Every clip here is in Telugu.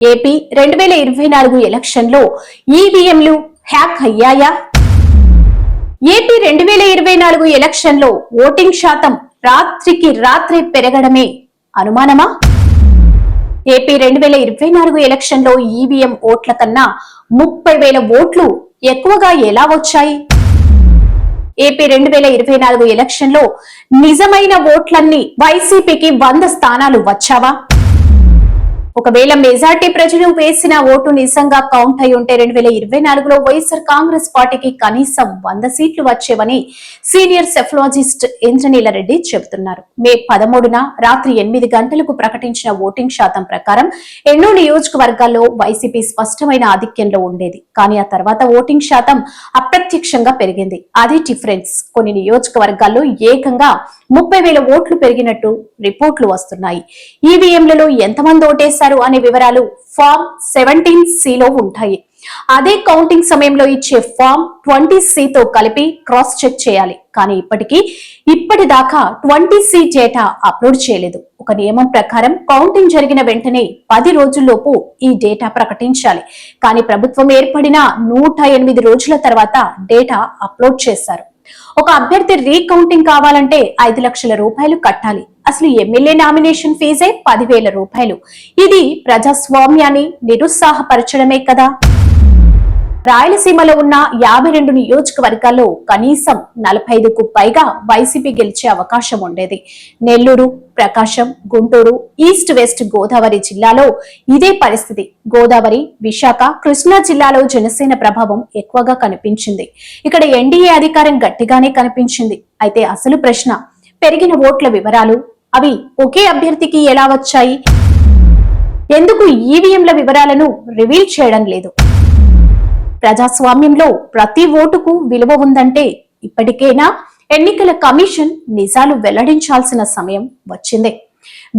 ఏపీ 2024 ఎలక్షన్లో ఈవీఎంలు హ్యాక్ అయ్యాయా? ఏపీ 2024 ఎలక్షన్లో ఓటింగ్ శాతం రాత్రికి రాత్రి పెరగడమే అనుమానమా? ఏపీ 2024 ఎలక్షన్లో ఈవీఎం ఓట్ల కన్నా 30,000 ఓట్లు ఎక్కువగా ఎలా వచ్చాయి? ఏపీ 2024 ఎలక్షన్లో నిజమైన ఓట్లన్నీ వైసీపీకి 100 స్థానాలు వచ్చావా? ఒకవేళ మెజార్టీ ప్రజలు వేసిన ఓటు నిజంగా కౌంట్ అయి ఉంటే 2024లో వైఎస్ఆర్ కాంగ్రెస్ పార్టీకి కనీసం 100 సీట్లు వచ్చేవని సీనియర్ సెఫలాజిస్ట్ ఇంద్రనీల రెడ్డి చెబుతున్నారు. మే 13న రాత్రి 8 గంటలకు ప్రకటించిన ఓటింగ్ శాతం ప్రకారం ఎన్నో నియోజకవర్గాల్లో వైసీపీ స్పష్టమైన ఆధిక్యంలో ఉండేది. కానీ ఆ తర్వాత ఓటింగ్ శాతం అప్రత్యక్షంగా పెరిగింది. అది డిఫరెన్స్. కొన్ని నియోజకవర్గాల్లో ఏకంగా 30,000 ఓట్లు పెరిగినట్టు రిపోర్ట్లు వస్తున్నాయి. ఈవీఎంలలో ఎంతమంది ఓటేశారు అనే వివరాలు ఫామ్ 17C ఉంటాయి. అదే కౌంటింగ్ సమయంలో ఇచ్చే ఫామ్ 20C తో కలిపి క్రాస్ చెక్ చేయాలి. కానీ ఇప్పటిదాకా 20C డేటా అప్లోడ్ చేయలేదు. ఒక నియమం ప్రకారం కౌంటింగ్ జరిగిన వెంటనే 10 రోజుల్లోపు ఈ డేటా ప్రకటించాలి. కానీ ప్రభుత్వం ఏర్పడిన 108 రోజుల తర్వాత డేటా అప్లోడ్ చేశారు. ఒక అభ్యర్థి రీకౌంటింగ్ కావాలంటే 5 లక్షల రూపాయలు కట్టాలి. అసలు ఎమ్మెల్యే నామినేషన్ ఫీజే 10,000 రూపాయలు. ఇది ప్రజాస్వామ్యాన్ని నిరుత్సాహపరచడమే కదా. రాయలసీమలో ఉన్న 52 నియోజకవర్గాల్లో కనీసం 45కు పైగా వైసీపీ గెలిచే అవకాశం ఉండేది. నెల్లూరు, ప్రకాశం, గుంటూరు, ఈస్ట్ వెస్ట్ గోదావరి జిల్లాలో ఇదే పరిస్థితి. గోదావరి, విశాఖ, కృష్ణా జిల్లాలో జనసేన ప్రభావం ఎక్కువగా కనిపించింది. ఇక్కడ ఎన్డీఏ అధికారం గట్టిగానే కనిపించింది. అయితే అసలు ప్రశ్న, పెరిగిన ఓట్ల వివరాలు అవి ఒకే అభ్యర్థికి ఎలా వచ్చాయి? ఎందుకు ఈవీఎంల వివరాలను రివీల్ చేయడం లేదు? ప్రజాస్వామ్యంలో ప్రతి ఓటుకు విలువ ఉందంటే ఇప్పటికైనా ఎన్నికల కమిషన్ నిజాలు వెల్లడించాల్సిన సమయం వచ్చింది.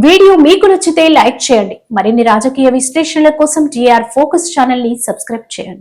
వీడియో మీకు నచ్చితే లైక్ చేయండి. మరిన్ని రాజకీయ విశ్లేషణల కోసం టిఆర్ ఫోకస్ ఛానల్ ని సబ్స్క్రైబ్ చేయండి.